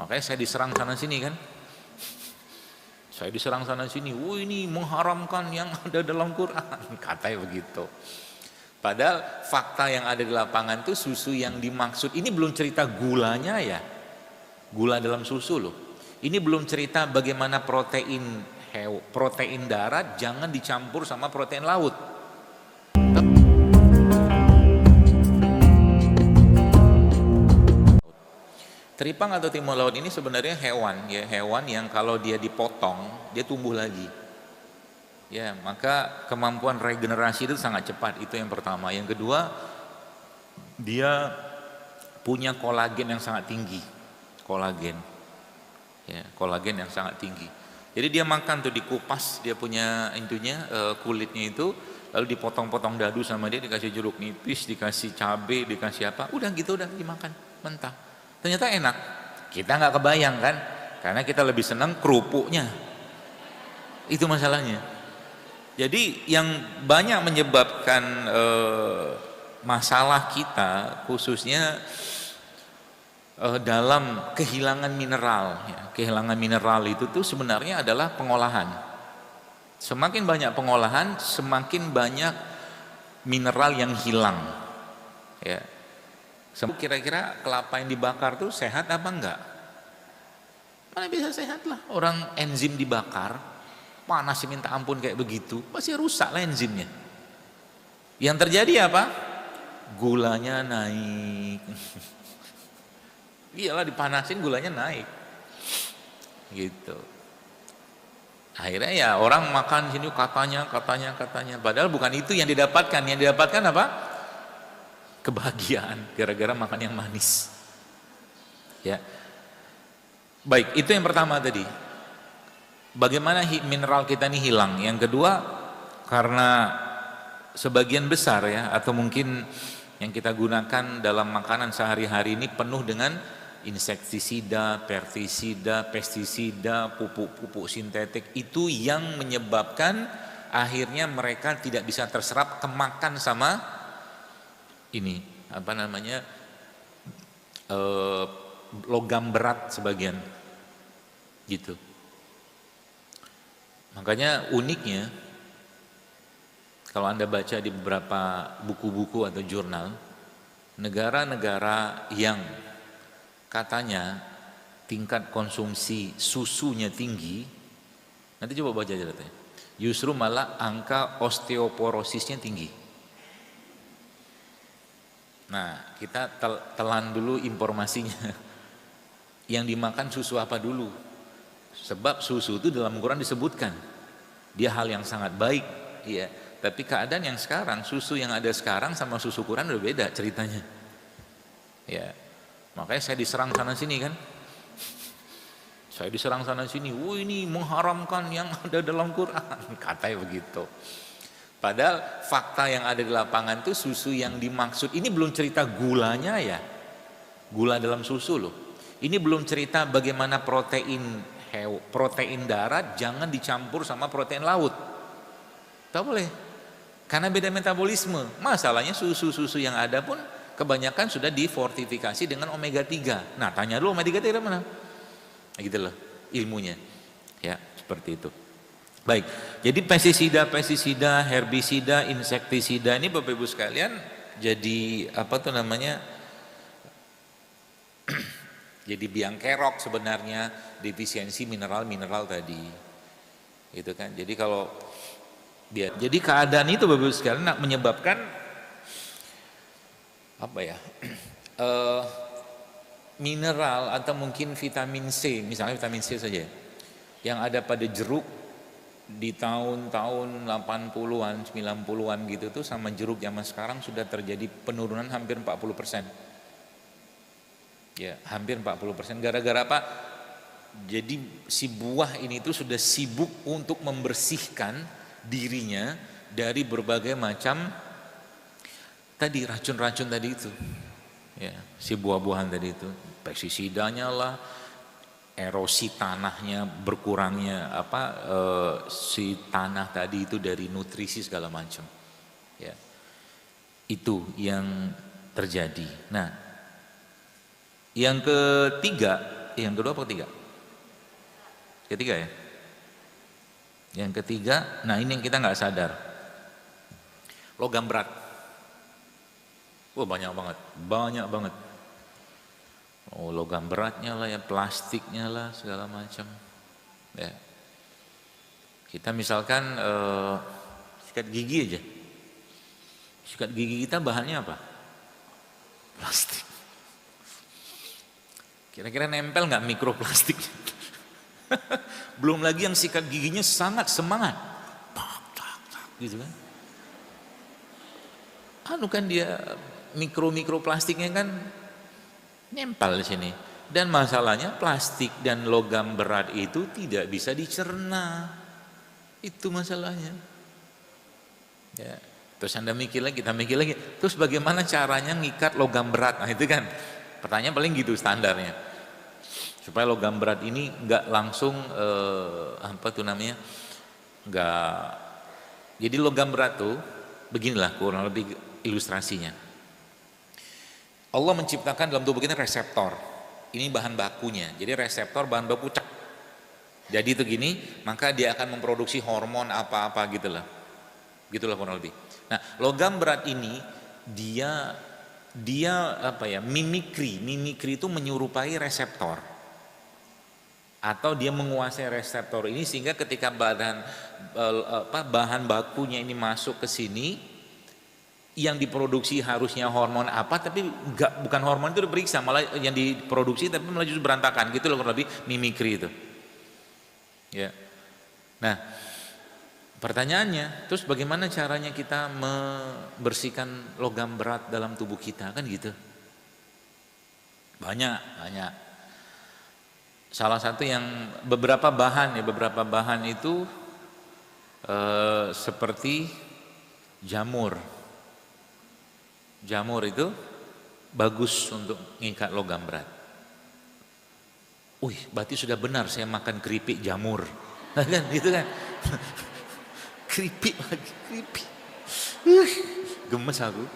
Makanya saya diserang sana sini kan. Saya diserang sana sini, ini mengharamkan yang ada dalam Quran, katanya begitu. Padahal fakta yang ada di lapangan itu susu yang dimaksud, ini belum cerita gulanya ya, gula dalam susu loh. Ini belum cerita bagaimana protein darat jangan dicampur sama protein laut. Teripang atau timun laut ini sebenarnya hewan ya, hewan yang kalau dia dipotong dia tumbuh lagi. Ya, maka kemampuan regenerasi itu sangat cepat, itu yang pertama. Yang kedua, dia punya kolagen yang sangat tinggi. Kolagen. Ya, kolagen yang sangat tinggi. Jadi dia makan tuh dikupas, dia punya intinya kulitnya itu, lalu dipotong-potong dadu sama dia, dikasih jeruk nipis, dikasih cabai, dikasih apa, udah gitu udah dimakan mentah. Ternyata enak. Kita nggak kebayang kan, karena kita lebih senang kerupuknya. Itu masalahnya. Jadi yang banyak menyebabkan masalah kita khususnya dalam kehilangan mineral ya. Kehilangan mineral itu tuh sebenarnya adalah pengolahan. Semakin banyak pengolahan, semakin banyak mineral yang hilang ya. Kira-kira kelapa yang dibakar tuh sehat apa enggak? Mana bisa sehat lah, orang enzim dibakar panas minta ampun kayak begitu, pasti rusak lah enzimnya. Yang terjadi apa? Gulanya naik. Iyalah dipanasin gulanya naik. Gitu. Akhirnya ya orang makan sini katanya. Padahal bukan itu yang didapatkan. Yang didapatkan apa? Kebahagiaan gara-gara makan yang manis. Ya. Baik, itu yang pertama tadi. Bagaimana mineral kita ini hilang. Yang kedua, karena sebagian besar ya, atau mungkin yang kita gunakan dalam makanan sehari-hari ini penuh dengan insektisida, pestisida, pupuk-pupuk sintetik, itu yang menyebabkan akhirnya mereka tidak bisa terserap, kemakan sama ini, apa namanya, logam berat sebagian gitu. Makanya uniknya kalau Anda baca di beberapa buku-buku atau jurnal, negara-negara yang katanya tingkat konsumsi susunya tinggi, nanti coba baca datanya, justru malah angka osteoporosisnya tinggi. Nah, kita telan dulu informasinya. Yang dimakan susu apa dulu? Sebab susu itu dalam Quran disebutkan dia hal yang sangat baik ya, tapi keadaan yang sekarang, susu yang ada sekarang sama susu Quran udah beda ceritanya ya. Makanya saya diserang sana sini kan, saya diserang sana sini, ini mengharamkan yang ada dalam Quran, katanya begitu. Padahal fakta yang ada di lapangan itu susu yang dimaksud, ini belum cerita gulanya ya, gula dalam susu loh. Ini belum cerita bagaimana protein darat jangan dicampur sama protein laut. Tak boleh, karena beda metabolisme. Masalahnya susu-susu yang ada pun kebanyakan sudah difortifikasi dengan omega 3. Nah, tanya dulu omega 3 dari mana? Nah, gitu loh ilmunya. Ya, seperti itu. Baik, jadi pestisida, herbisida, insektisida ini Bapak Ibu sekalian jadi apa tuh namanya? Jadi biang kerok sebenarnya defisiensi mineral-mineral tadi. Itu kan. Jadi kalau jadi keadaan itu Bapak Ibu sekalian menyebabkan apa ya? Mineral atau mungkin vitamin C, misalnya vitamin C saja, yang ada pada jeruk di tahun-tahun 80-an, 90-an gitu tuh sama jeruk zaman sekarang sudah terjadi penurunan hampir 40%. Ya, hampir 40%. Gara-gara apa? Jadi si buah ini tuh sudah sibuk untuk membersihkan dirinya dari berbagai macam tadi racun-racun tadi itu. Ya, si buah-buahan tadi itu, pestisidanya lah, erosi tanahnya berkurangnya si tanah tadi itu dari nutrisi segala macam. Ya. Itu yang terjadi. Nah, yang ketiga yang kedua apa ketiga? Ketiga ya. Yang ketiga, nah ini yang kita nggak sadar. Logam berat. Banyak banget. Logam beratnya lah ya, plastiknya lah, segala macam. Ya. Kita misalkan sikat gigi aja. Sikat gigi kita bahannya apa? Plastik. Kira-kira nempel nggak mikroplastik? Belum lagi yang sikat giginya sangat semangat, gitu kan? Kan dia mikroplastiknya kan nempel di sini. Dan masalahnya plastik dan logam berat itu tidak bisa dicerna. Itu masalahnya. Ya. Terus Anda mikir lagi, kita mikir lagi. Terus bagaimana caranya ngikat logam berat? Nah itu kan pertanyaan paling gitu standarnya. Supaya logam berat ini nggak langsung nggak. Jadi logam berat tuh beginilah kurang lebih ilustrasinya. Allah menciptakan dalam tubuh kita reseptor. Ini bahan bakunya. Jadi reseptor bahan baku cek. Jadi itu gini, maka dia akan memproduksi hormon apa-apa gitulah. Gitulah kurang lebih. Nah, logam berat ini dia mimikri itu menyerupai reseptor. Atau dia menguasai reseptor ini sehingga ketika bahan bakunya ini masuk ke sini, yang diproduksi harusnya hormon apa, tapi bukan hormon itu diperiksa, malah yang diproduksi tapi malah justru berantakan, gitu loh kurang lebih mimikri itu. Ya. Nah, pertanyaannya, terus bagaimana caranya kita membersihkan logam berat dalam tubuh kita, kan gitu? Banyak. Salah satu yang beberapa bahan itu seperti jamur. Jamur itu bagus untuk mengikat logam berat. Berarti sudah benar saya makan keripik jamur. Kan gitu kan? Keripik. Gemes aku.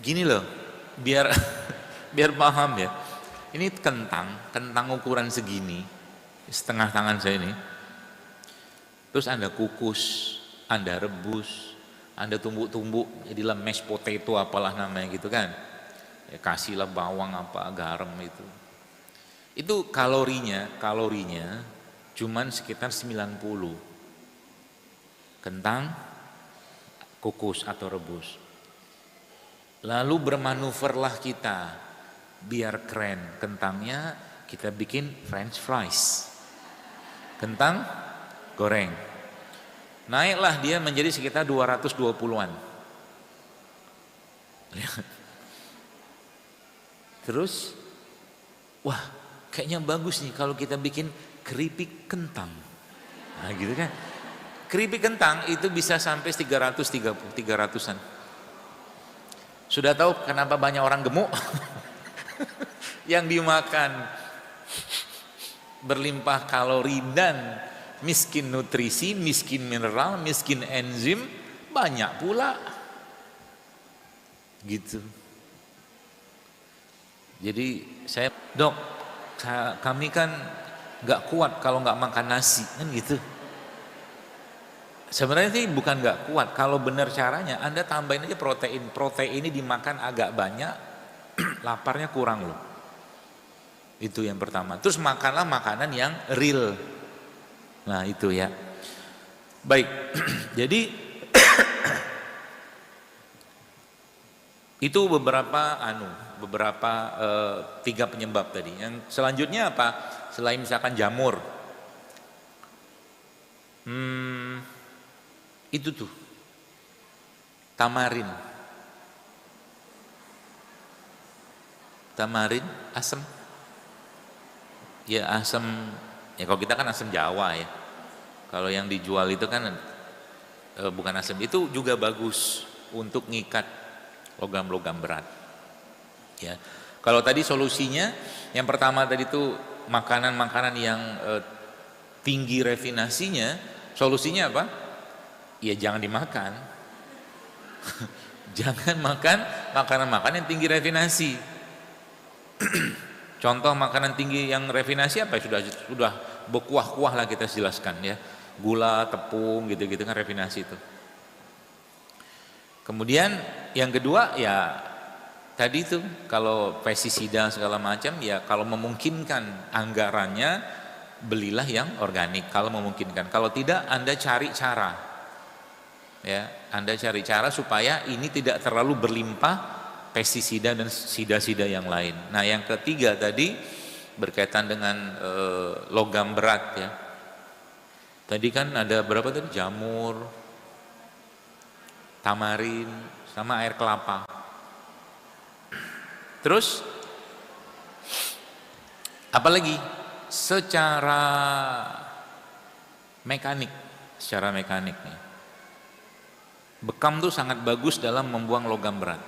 Gini loh, biar paham ya. Ini kentang ukuran segini, setengah tangan saya ini. Terus Anda kukus, Anda rebus, Anda tumbuk-tumbuk, jadilah mashed potato apalah namanya gitu kan. Ya, kasihlah bawang garam itu. Itu kalorinya cuman sekitar 90. Kentang kukus atau rebus. Lalu bermanuverlah kita biar keren. Kentangnya kita bikin french fries. Kentang goreng. Naiklah dia menjadi sekitar 220-an. Terus, kayaknya bagus nih kalau kita bikin keripik kentang. Nah gitu kan. Keripik kentang itu bisa sampai 300-an. Sudah tahu kenapa banyak orang gemuk? Yang dimakan berlimpah kalori dan miskin nutrisi, miskin mineral, miskin enzim, banyak pula. Gitu. Jadi kami kan gak kuat kalau gak makan nasi, kan gitu. Sebenarnya sih bukan gak kuat, kalau benar caranya Anda tambahin aja protein. Protein ini dimakan agak banyak, laparnya kurang loh. Itu yang pertama. Terus makanlah makanan yang real. Nah itu ya. Baik, jadi itu beberapa 3 penyebab tadi. Yang selanjutnya apa? Selain misalkan jamur, itu tuh tamarin asam. Ya asam, ya kalau kita kan asam Jawa ya. Kalau yang dijual itu kan bukan asam, itu juga bagus untuk ngikat logam-logam berat. Ya. Kalau tadi solusinya yang pertama tadi itu makanan-makanan yang tinggi rafinasinya, solusinya apa? Ya jangan dimakan. Jangan makan makanan-makanan yang tinggi rafinasi. Contoh makanan tinggi yang refinasi apa? Sudah berkuah-kuah lah kita jelaskan ya. Gula, tepung gitu-gitu kan refinasi itu. Kemudian yang kedua ya tadi itu kalau pestisida segala macam ya kalau memungkinkan anggarannya belilah yang organik kalau memungkinkan. Kalau tidak Anda cari cara. Ya, Anda cari cara supaya ini tidak terlalu berlimpah pestisida dan sida-sida yang lain. Nah, yang ketiga tadi berkaitan dengan logam berat ya. Tadi kan ada berapa tadi? Jamur, tamarin, sama air kelapa. Terus apalagi secara mekanik nih. Bekam tuh sangat bagus dalam membuang logam berat.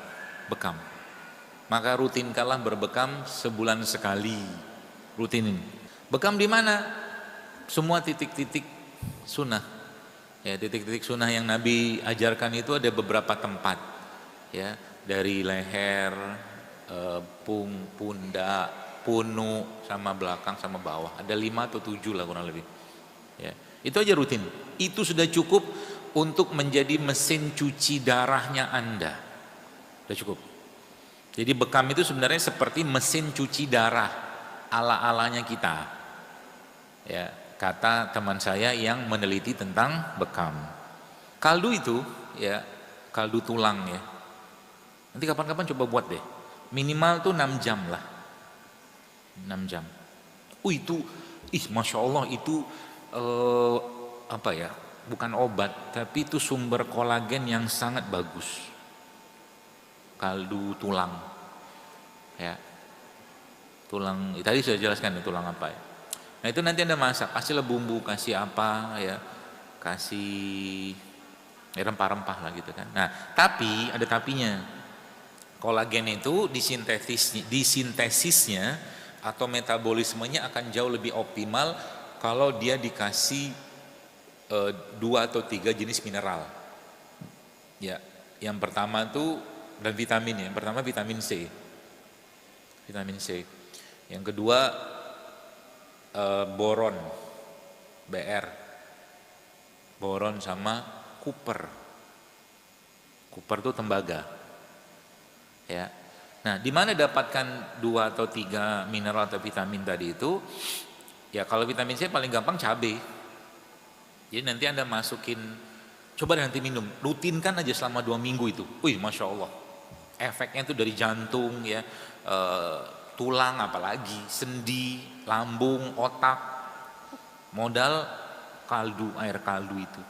Bekam. Maka rutinkanlah berbekam sebulan sekali. Rutinin. Bekam di mana? Semua titik-titik sunnah. Ya, titik-titik sunnah yang Nabi ajarkan itu ada beberapa tempat. Ya, dari leher, pundak, punuk, sama belakang sama bawah. Ada 5 atau 7 lah kurang lebih. Ya, itu aja rutin. Itu sudah cukup untuk menjadi mesin cuci darahnya Anda. Sudah cukup. Jadi bekam itu sebenarnya seperti mesin cuci darah ala-alanya kita. Ya, kata teman saya yang meneliti tentang bekam. Kaldu itu ya, kaldu tulang ya. Nanti kapan-kapan coba buat deh. Minimal tuh 6 jam lah. 6 jam. Itu Masya Allah itu apa ya? Bukan obat, tapi itu sumber kolagen yang sangat bagus. Kaldu tulang, ya, tulang. Tadi sudah jelaskan tulang apa ya. Nah itu nanti Anda masak, kasihlah bumbu, kasih apa ya, kasih rempah-rempah lah gitu kan. Nah tapi ada tapinya. Kolagen itu disintesisnya atau metabolismenya akan jauh lebih optimal kalau dia dikasih 2 atau 3 jenis mineral. Ya, yang pertama tuh dan vitamin ya. Yang pertama vitamin C. Vitamin C. Yang kedua boron, Br. Boron sama kuper. Kuper tuh tembaga. Ya. Nah, di mana dapatkan 2 atau 3 mineral atau vitamin tadi itu? Ya, kalau vitamin C paling gampang cabai. Jadi nanti Anda masukin, coba nanti minum, rutinkan aja selama 2 minggu itu. Masya Allah, efeknya itu dari jantung ya, tulang apalagi, sendi, lambung, otak, modal kaldu, air kaldu itu.